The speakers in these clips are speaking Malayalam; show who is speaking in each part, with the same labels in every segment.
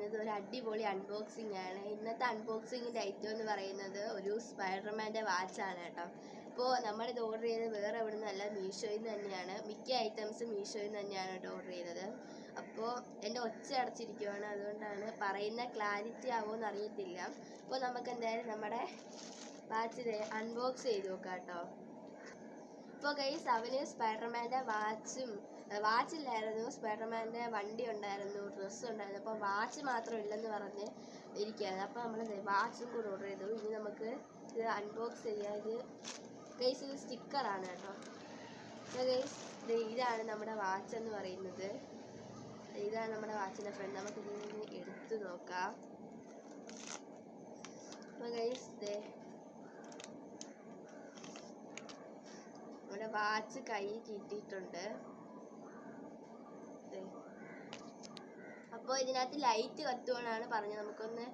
Speaker 1: പറയുന്നത് ഒരു അടിപൊളി അൺബോക്സിംഗ് ആണ്. ഇന്നത്തെ അൺബോക്സിങ്ങിൻ്റെ ഐറ്റം എന്ന് പറയുന്നത് ഒരു സ്പൈഡർമാൻ്റെ വാച്ചാണ് കേട്ടോ. അപ്പോൾ നമ്മളിത് ഓർഡർ ചെയ്തത് വേറെ എവിടെ നിന്നല്ല, മീഷോയിൽ നിന്ന് തന്നെയാണ്. മിക്ക ഐറ്റംസും മീഷോയിൽ നിന്ന് തന്നെയാണ് കേട്ടോ ഓർഡർ ചെയ്തത്. അപ്പോൾ എൻ്റെ ഒച്ച അടച്ചിരിക്കുവാണ്, അതുകൊണ്ടാണ് പറയുന്ന ക്ലാരിറ്റി ആവുമെന്ന് അറിയത്തില്ല. അപ്പോൾ നമുക്ക് എന്തായാലും നമ്മുടെ വാച്ച് അൺബോക്സ് ചെയ്ത് നോക്കാം കേട്ടോ. ഇപ്പോൾ ഗൈസ് അവന് സ്പൈഡർമാൻ്റെ വാച്ചില്ലായിരുന്നു, സ്പൈഡർമാൻ്റെ വണ്ടി ഉണ്ടായിരുന്നു, ഡ്രസ്സ് ഉണ്ടായിരുന്നു. അപ്പോൾ വാച്ച് മാത്രം ഇല്ലെന്ന് പറഞ്ഞ് ഇരിക്കുകയായിരുന്നു. അപ്പോൾ നമ്മൾ വാച്ചും കൂടെ ഓർഡർ ചെയ്തു. ഇനി നമുക്ക് ഇത് അൺബോക്സ് ചെയ്യാം. ഇത് ഗൈസ് ഇത് സ്റ്റിക്കറാണ് കേട്ടോ. അപ്പോൾ ഗൈസ് ഇതാണ് നമ്മുടെ വാച്ച് എന്ന് പറയുന്നത്. ഇതാണ് നമ്മുടെ വാച്ചിൻ്റെ ഫ്രണ്ട്. നമുക്കിതിൽ നിന്ന് എടുത്ത് നോക്കാം. അപ്പോൾ ഗൈസ് നമ്മുടെ വാച്ച് കൈ കിട്ടിയിട്ടുണ്ട്. അപ്പോൾ ഇതിനകത്ത് ലൈറ്റ് കത്തുവാനാണ് പറഞ്ഞത്. നമുക്കൊന്ന്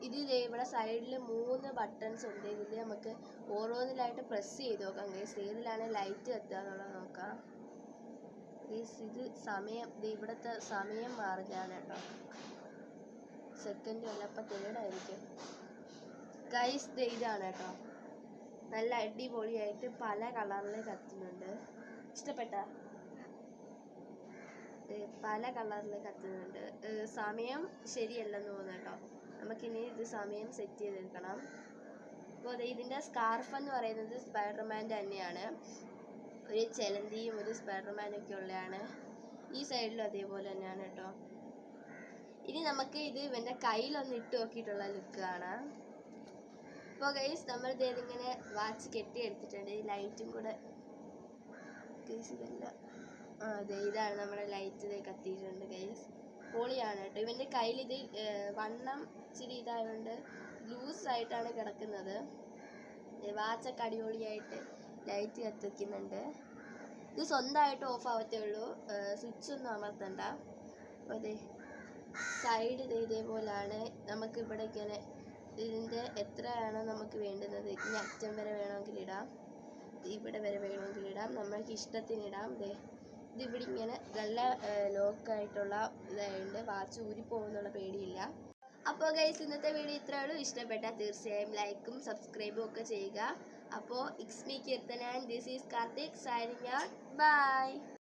Speaker 1: ഇത് ഇവിടെ സൈഡിൽ 3 ബട്ടൺസ് ഉണ്ട്. ഇതിൽ നമുക്ക് ഓരോന്നിലായിട്ട് പ്രസ് ചെയ്ത് നോക്കാം ഗൈസ്, ഏതിലാണ് ലൈറ്റ് കത്തുക എന്നുള്ളത് നോക്കാം ഗൈസ്. ഇത് സമയം, ഇവിടുത്തെ സമയം മാറുകയാണ് കേട്ടോ, സെക്കൻഡ് അല്ല, അപ്പം തേർഡായിരിക്കും ഗൈസ്. ഇതാണ് കേട്ടോ, നല്ല അടിപൊളിയായിട്ട് പല കളറിൽ കത്തുന്നുണ്ട്. ഇഷ്ടപ്പെട്ട പല കളറിൽ കത്തുന്നുണ്ട്. സമയം ശരിയല്ലെന്ന് തോന്നുന്നു കേട്ടോ. നമുക്കിനി ഇത് സമയം സെറ്റ് ചെയ്തെടുക്കണം. അപ്പോൾ ഇതിൻ്റെ സ്കാർഫ് എന്ന് പറയുന്നത് സ്പൈഡർമാൻ്റെ തന്നെയാണ്. ഒരു ചെലന്തിയും ഒരു സ്പൈഡർമാനും ഒക്കെ ഉള്ളതാണ്. ഈ സൈഡിലും അതേപോലെ തന്നെയാണ് കേട്ടോ. ഇനി നമുക്ക് ഇത് ഇവൻ്റെ കയ്യിലൊന്ന് ഇട്ട് നോക്കിയിട്ടുള്ള ലുക്ക് കാണാം. അപ്പോൾ ഗൈസ് നമ്മൾ ഇതിങ്ങനെ വാച്ച് കെട്ടിയെടുത്തിട്ടുണ്ട്. ഈ ലൈറ്റും കൂടെ ഗൈസ് ഇതല്ല, അതെ ഇതാണ് നമ്മുടെ ലൈറ്റ് കത്തിയിട്ടുണ്ട് ഗൈസ്. പൊളിയാണ് കേട്ടോ. ഇവൻ്റെ കയ്യിൽ ഇത് വണ്ണം ഇച്ചിരി ഇതായതുകൊണ്ട് ലൂസായിട്ടാണ് കിടക്കുന്നത്. വാച്ചൊക്കെ അടിപൊളിയായിട്ട് ലൈറ്റ് കത്തിക്കുന്നുണ്ട്. ഇത് സ്വന്തമായിട്ട് ഓഫ് ആവത്തേ ഉള്ളൂ, സ്വിച്ചൊന്നും അമർത്തണ്ട. അപ്പോൾ അതെ സൈഡ് ഇതേപോലെയാണ്. നമുക്കിവിടെ ഇങ്ങനെ ഇതിൻ്റെ എത്രയാണോ നമുക്ക് വേണ്ടുന്നത്, ഇനി അറ്റം വരെ വേണമെങ്കിൽ ഇടാം, ഇവിടെ വരെ വേണമെങ്കിൽ ഇടാം, നമ്മൾക്ക് ഇഷ്ടത്തിനിടാം. ഇതിവിടെ ഇങ്ങനെ നല്ല ലോക്കായിട്ടുള്ള ഇതായതുകൊണ്ട് വാച്ച് ഊരിപ്പോകുന്നുള്ള പേടിയില്ല. അപ്പോൾ ഗൈസ് ഇന്നത്തെ വീഡിയോ ഇത്രയേ ഉള്ളൂ. ഇഷ്ടപ്പെട്ടാൽ തീർച്ചയായും ലൈക്കും സബ്സ്ക്രൈബും ഒക്കെ ചെയ്യുക. അപ്പോൾ it's me Keerthana and this is Karthik signing out. By.